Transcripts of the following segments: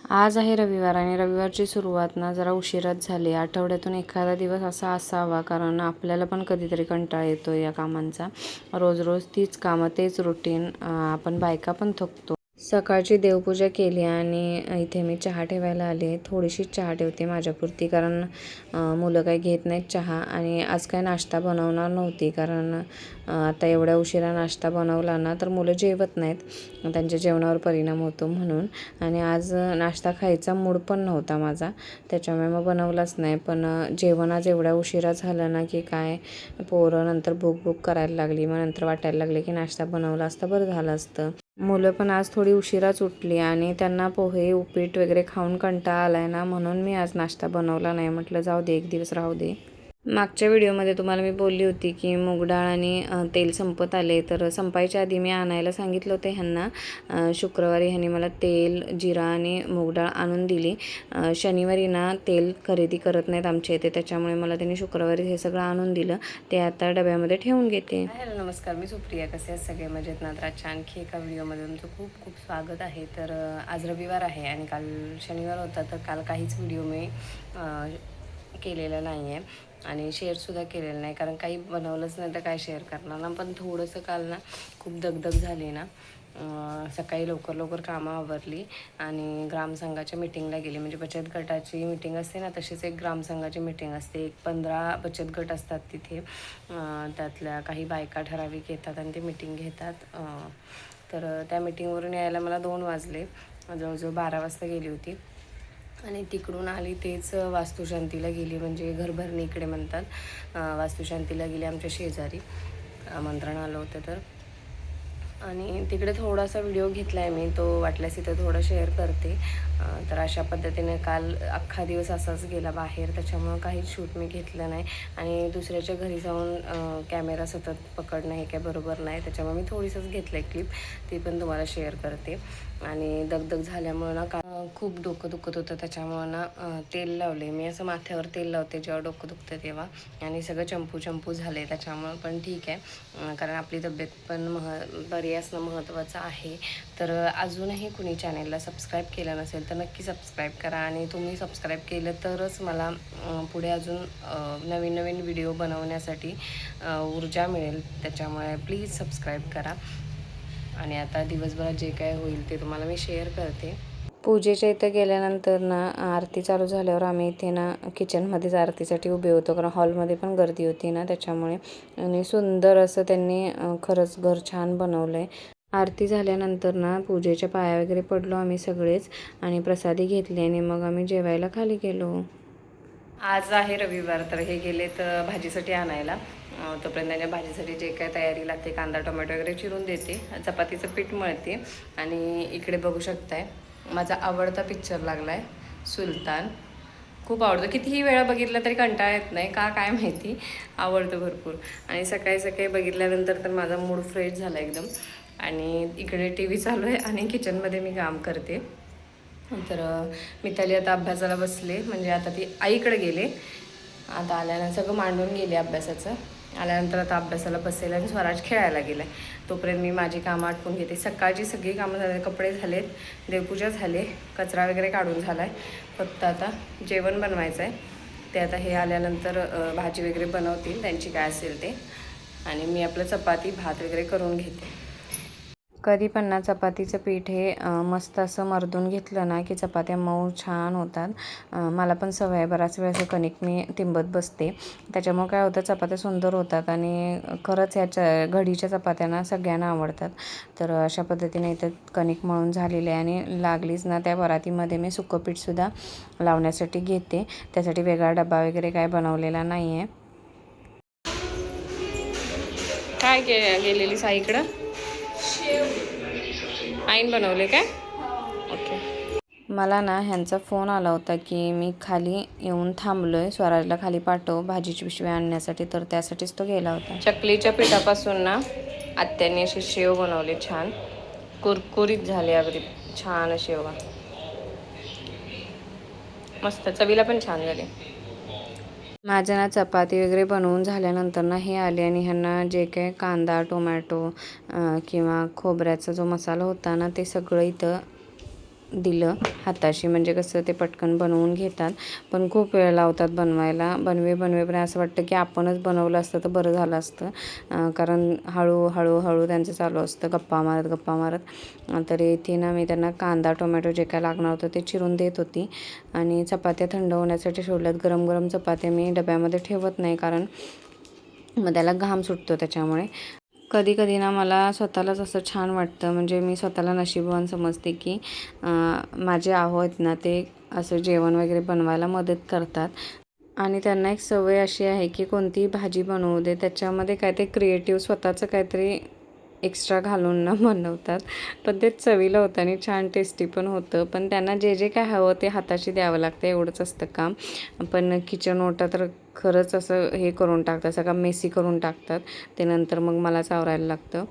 आज आहे रविवार आणि रविवारची सुरुवात ना जरा उशिराच झाली. आठवड्यातून एखादा दिवस असा असावा, कारण आपल्याला पण कधीतरी कंटाळा येतो या कामांचा. रोज रोज तीच कामं, तेच रुटीन. आपण बायका पण थकतो. सकाळची देवपूजा केली आणि इथे मी चहा ठेवायला आले. थोडीशीच चहा ठेवते माझ्यापुरती, कारण मुलं काही घेत नाहीत चहा. आणि आज काय नाश्ता बनवणार नव्हती, कारण आता एवढ्या उशिरा नाश्ता बनवला ना तर मुलं जेवत नाहीत, त्यांच्या जेवणावर परिणाम होतो म्हणून. आणि आज नाश्ता खायचा मूड पण नव्हता माझा, त्याच्यामुळे मग बनवलाच नाही. पण जेवण आज एवढ्या उशिरा झालं ना की काय, पोरं नंतर भूक भूक करायला लागली. मग नंतर वाटायला लागले की नाश्ता बनवला असता बरं झालं असतं. मुलं पण आज थोडी उशिराच उठली आणि त्यांना पोहे उपीट वगैरे खाऊन कंटाळा आला आहे ना, म्हणून मी आज नाश्ता बनवला नाही. म्हटलं जाऊ दे, एक दिवस राहू दे. मागच्या व्हिडिओमध्ये तुम्हाला मी बोलली होती की मूग डाळ आणि तेल संपत आले, तर संपायच्या आधी मी आणायला सांगितलं होतं ह्यांना. शुक्रवारी ह्यांनी मला तेल, जिरा आणि मूग डाळ आणून दिली. शनिवारी ना तेल खरेदी करत नाहीत आमच्या इथे, त्याच्यामुळे मला त्यांनी शुक्रवारी हे सगळं आणून दिलं. ते आता डब्यामध्ये ठेवून घेते. हॅलो नमस्कार, मी सुप्रिया. कसे आहेत सगळे? मजेत ना? तर आजच्या आणखी एका व्हिडिओमध्ये तुमचं खूप खूप स्वागत आहे. तर आज रविवार आहे आणि काल शनिवार होता, तर काल काहीच व्हिडिओ मी केलेलं नाही आहे आणि शेअरसुद्धा केलेलं नाही, कारण काही बनवलंच नाही तर काय शेअर करणार ना. पण थोडंसं काल ना खूप दगदग झाली ना. सकाळी लवकर लवकर कामं आवरली आणि ग्रामसंघाच्या मीटिंगला गेली. म्हणजे बचत गटाची मीटिंग असते ना, तशीच एक ग्रामसंघाची मीटिंग असते. 15 बचत गट असतात तिथे. त्यातल्या काही बायका ठराविक येतात आणि ते मीटिंग घेतात. तर त्या मीटिंगवरून यायला मला 2 वाजले. जवळजवळ 12 वाजता गेली होती आणि तिकडून आली तेच वास्तुशांतीला गेली. म्हणजे घरभरणी इकडे म्हणतात. वास्तुशांतीला गेली आमच्या शेजारी, आमंत्रण आलं होतं तर. आणि तिकडे थोडासा व्हिडिओ घेतला आहे मी, तो वाटल्यास इथं थोडं शेअर करते. तर अशा पद्धतीने काल अख्खा दिवस असाच गेला बाहेर, त्याच्यामुळं काहीच शूट मी घेतलं नाही. आणि दुसऱ्याच्या घरी जाऊन कॅमेरा सतत पकडणं हे काय बरोबर नाही, त्याच्यामुळे मी थोडीसंच घेतलं आहे क्लिप, ती पण तुम्हाला शेअर करते. आणि दगदग झाल्यामुळं ना खूप डोकं दुखत होतं, त्याच्यामुळं ना तेल लावले मी. असं माथ्यावर तेल लावते जेव्हा डोकं दुखतं तेव्हा. आणि सगळं चंपू चंपू झाले, त्याच्यामुळं पण ठीक आहे, कारण आपली तब्येत पण बरी असणं महत्त्वाचं आहे. तर अजूनही कुणी चॅनेलला सबस्क्राईब केलं नसेल तर नक्की सबस्क्राईब करा. आणि तुम्ही सबस्क्राईब केलं तरच मला पुढे अजून नवीन नवीन व्हिडिओ बनवण्यासाठी ऊर्जा मिळेल, त्याच्यामुळे प्लीज सबस्क्राईब करा. आणि आता दिवसभरात जे काय होईल ते तुम्हाला मी शेअर करते. पूजेच्या इथं गेल्यानंतर ना आरती चालू झाल्यावर आम्ही इथे ना किचनमध्येच आरतीसाठी उभे होतो, कारण हॉलमध्ये पण गर्दी होती ना त्याच्यामुळे. आणि सुंदर असं त्यांनी खरंच घर छान बनवलं आहे. आरती झाल्यानंतर ना पूजेच्या पाया वगैरे पडलो आम्ही सगळेच आणि प्रसादी घेतली आणि मग आम्ही जेवायला खाली गेलो. आज आहे रविवार, तर हे गेले तर भाजीसाठी आणायला. तोपर्यंत त्यांच्या भाजीसाठी जे काय तयारी लागते, कांदा टोमॅटो वगैरे चिरून देते, चपातीचं पीठ मळते. आणि इकडे बघू शकताय माझा आवडता पिक्चर लागला आहे, सुलतान. खूप आवडतो, कितीही वेळा बघितलं तरी कंटाळा येत नाही, का काय माहिती, आवडतं भरपूर. आणि सकाळी सकाळी बघितल्यानंतर तर माझा मूड फ्रेश झाला एकदम. आणि इकडे टी व्ही चालू आहे आणि किचनमध्ये मी काम करते. तर मिताली आता अभ्यासाला बसले, म्हणजे आता ती आईकडे गेले. आता आल्यानंतर सगळं मांडून गेले अभ्यासाचं. आल्यानंतर आता अभ्यासाला बसेल आणि स्वराज खेळायला गेला आहे. तोपर्यंत मी माझी कामं आटपून घेते. सकाळची सगळी कामं झाले, कपडे झालेत, देवपूजा झाले, कचरा वगैरे काढून झाला आहे. फक्त आता जेवण बनवायचं आहे. ते आता हे आल्यानंतर भाजी वगैरे बनवतील त्यांची काय असेल ते. आणि मी आपलं चपाती भात वगैरे करून घेते. कधी पण ना चपातीचं पीठ हे मस्त असं मर्दून घेतलं ना की चपात्या मऊ छान होतात. मला पण सवय आहे, बराच वेळ असं कणिक मी तिंबत बसते, त्याच्यामुळे काय होतं चपात्या सुंदर होतात. आणि खरंच ह्याच्या घडीच्या चपात्या ना सगळ्यांना आवडतात. तर अशा पद्धतीने इथं कणिक मळून झालेले आहे आणि लागलीच ना त्या परातीमध्ये मी सुकं पीठसुद्धा लावण्यासाठी घेते. त्यासाठी वेगळा डबा वगैरे काय बनवलेला नाही आहे. काय गेलेली साईकडं आईन बनवले काय? ओके. मला ना ह्यांचा फोन आला होता की मी खाली येऊन थांबलो आहे, स्वराजला खाली पाठव भाजीची पिशवी आणण्यासाठी, तर त्यासाठीच तो गेला होता. चकलीच्या पिठापासून ना आत्यांनी असे शेव बनवले, छान कुरकुरीत झाले अगदी छान शेव, मस्त, चवीला पण छान झाले. माझ्या ना चपाती वगैरे बनवून झाल्यानंतर ना हे आले आणि ह्यांना जे काही कांदा टोमॅटो किंवा खोबऱ्याचा जो मसाला होता ना ते सगळं इथं दिलं हाताशी, म्हणजे कसं ते पटकन बनवून घेतात. पण खूप वेळ लावतात बनवायला. बनवेपर्यंत असं वाटतं की आपणच बनवलं असतं तर बरं झालं असतं. कारण हळू त्यांचं चालू असतं गप्पा मारत. तर इथे ना मी त्यांना कांदा टोमॅटो जे काय लागणार होतं ते चिरून देत होती. आणि चपात्या थंड होण्यासाठी ठेवल्यात. गरम चपात्या मी डब्यामध्ये ठेवत नाही, कारण मग त्याला घाम सुटतो त्याच्यामुळे. कधी ना मला स्वतःलाच असं छान वाटतं, म्हणजे मी स्वतःला नशीबवान समजते की माझे आहो आहेत ना, ते असं जेवण वगैरे बनवायला मदत करतात. आणि त्यांना एक सवय अशी आहे की कोणतीही भाजी बनवू दे, त्याच्यामध्ये काहीतरी क्रिएटिव्ह स्वतःचं काहीतरी एक्स्ट्रा घालून ना बनवतात. पण ते चवीला होतं आणि छान टेस्टी पण होतं. पण त्यांना जे काय हवं ते हाताशी द्यावं लागतं, एवढंच असतं काम. पण किचन ओटा तर खरंच असं हे करून टाकतात, सगळं मेसी करून टाकतात. ते नंतर मग मलाच आवरायला लागतं.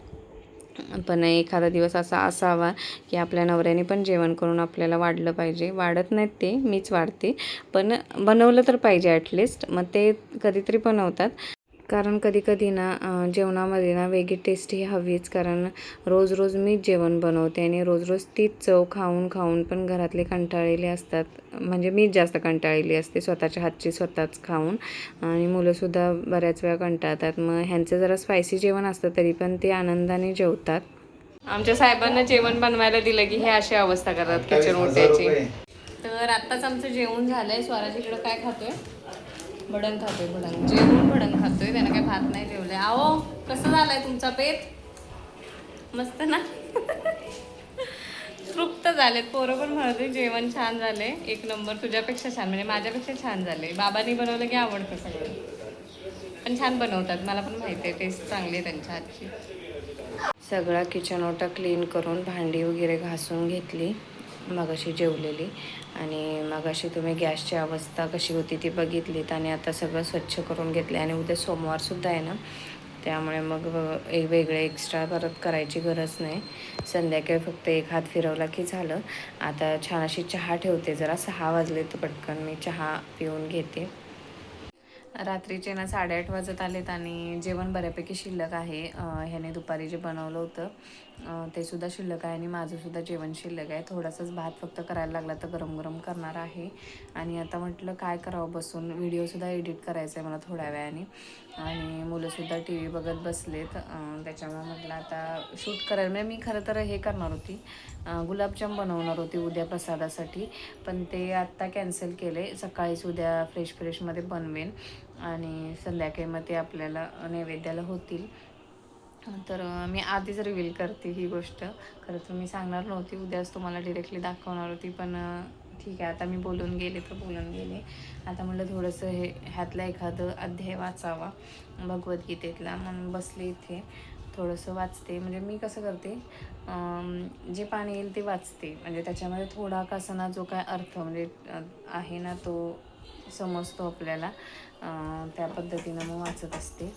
पण एखादा दिवस असा असावा की आपल्या नवऱ्याने पण जेवण करून आपल्याला वाढलं पाहिजे. वाढत नाहीत ते, मीच वाढते. पण बनवलं तर पाहिजे ॲटलिस्ट. मग ते कधीतरी बनवतात. कारण कधी ना जेवणामध्ये ना वेगळी टेस्ट ही हवीच. कारण रोज मीच जेवण बनवते आणि रोज तीच चव खाऊन पण घरातले कंटाळलेले असतात. म्हणजे मीच जास्त कंटाळलेली असते स्वतःच्या हातची स्वतःच खाऊन. आणि मुलंसुद्धा बऱ्याच वेळा कंटाळतात. मग ह्यांचं जरा स्पायसी जेवण असतं तरी पण ते आनंदाने जेवतात. आमच्या साहेबांना जेवण बनवायला दिलं की हे अशी अवस्था करतात किचन ओट्याची. तर आत्ताच आमचं जेवण झालंय. स्वराज इकडं काय खातोय? भडंग खातोय. जेवून भडंग खातोय. त्यानं काय भात नाही जेवलंय. आहो, कसं झालंय तुमचा पेत? मस्त ना. तृप्त झालेत पोरं, पण म्हणते जेवण छान झाले, एक नंबर. तुझ्यापेक्षा छान, म्हणजे माझ्यापेक्षा छान झाले. बाबांनी बनवलं की आवडतं सगळं. पण छान बनवतात, मला पण माहिती आहे, टेस्ट चांगली आहे त्यांच्या हातची. सगळा किचन ओटा क्लीन करून भांडी वगैरे घासून घेतली मगाशी जेवलेली. आणि मगाशी तुम्ही गॅसची अवस्था कशी होती ती बघितलीत. आणि आता सगळं स्वच्छ करून घेतले. आणि उद्या सोमवारसुद्धा आहे ना, त्यामुळे मग एक वेगळे एक्स्ट्रा परत करायची गरज नाही. संध्याकाळी फक्त एक हात फिरवला की झालं. आता छान अशी चहा ठेवते. जरा 6 वाजले तर पटकन मी चहा पिऊन घेते. रात्रीचे ना 8:30 वाजत आलेत आणि जेवण बऱ्यापैकी शिल्लक आहे. ह्याने दुपारी जे बनवलं होतं ते सुद्धा शिल्लक आहे आणि माझंसुद्धा जेवण शिल्लक आहे. थोडासाच भात फक्त करायला लागला तर गरम करणार आहे. आणि आता म्हटलं काय करावं बसून, व्हिडिओसुद्धा एडिट करायचा आहे मला थोड्या वेळाने. आणि मुलंसुद्धा टी व्ही बघत बसलेत. त्याच्यामुळे म्हटलं आता शूट करायला, म्हणजे मी खरं तर हे करणार होती, गुलाबजाम बनवणार होती उद्या प्रसादासाठी. पण ते आत्ता कॅन्सल केले. सकाळीच उद्या फ्रेशमध्ये बनवेन आणि संध्याकाळी मग ते आपल्याला नैवेद्याला होतील. तर मी आधीच रिव्हील करते ही गोष्ट. खरं तर मी सांगणार नव्हती, उद्याच तुम्हाला डिरेक्टली दाखवणार होती. पण ठीक आहे, आता मी बोलून गेले तर बोलून गेले. आता म्हटलं थोडंसं ह्यातलं एखादं अध्याय वाचावा भगवद्गीतेतला, म्हणून बसले इथे थोडंसं वाचते. म्हणजे मी कसं करते, जे पाणी येईल ते वाचते, म्हणजे त्याच्यामध्ये थोडा कसं जो काय अर्थ म्हणजे आहे ना तो समजतो आपल्याला. त्या पद्धतीनं मग वाचत असते.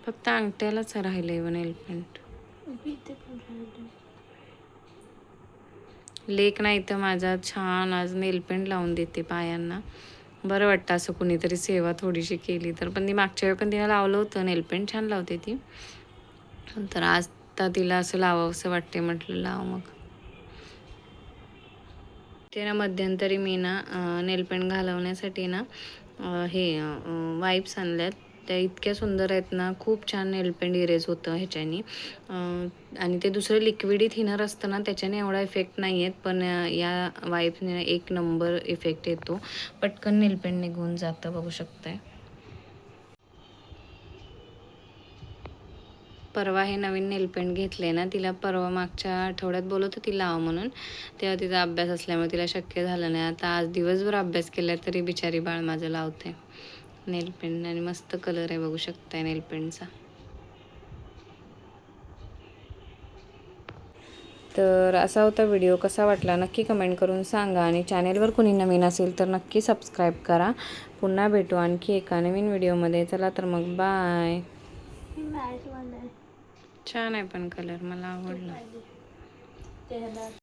फक्त अंगठ्यालाच राहिले नेलपेंट. लेक नाही तर माझा छान आज नेलपेंट लावून देते पायांना. बरं वाटतं असं कुणीतरी सेवा थोडीशी केली तर. पण ती मागच्या वेळी पण तिला लावलं होतं नेलपेंट, छान लावते ती. तर आज तर तिला असं लावावं असं वाटते, म्हटलं लाव मग. ते ना मध्यंतरी मी ना नेलपेंट घालवण्यासाठी ना हे वाईप्स आणल्यात. त्या इतक्या सुंदर आहेत ना, खूप छान नेलपेंट इरेज होतं ह्याच्याने. आणि ते दुसरं लिक्विडी थिनर असतं ना, त्याच्याने एवढा इफेक्ट नाही आहेत. पण या वाईप्सने एक नंबर इफेक्ट येतो. पटकन नेलपेंट निघून जातं, बघू शकताय. परवा हे नवीन नेलपेंट घेतले ना, तिला परवा मागच्या आठवड्यात बोलत होती लाव म्हणून. तेव्हा तिचा अभ्यास असल्यामुळे तिला शक्य झालं नाही. आता आज दिवसभर अभ्यास केला तरी बिचारी बाळ माझं लावते नेलपेंट. आणि मस्त कलर आहे, बघू शकताय नेलपेंटचा. तर असा होता व्हिडिओ. कसा वाटला नक्की कमेंट करून सांगा. आणि चॅनेलवर कुणी नवीन असेल तर नक्की सबस्क्राईब करा. पुन्हा भेटू आणखी एका नवीन व्हिडिओमध्ये. चला तर मग बाय. छान आहे पण कलर, मला आवडला.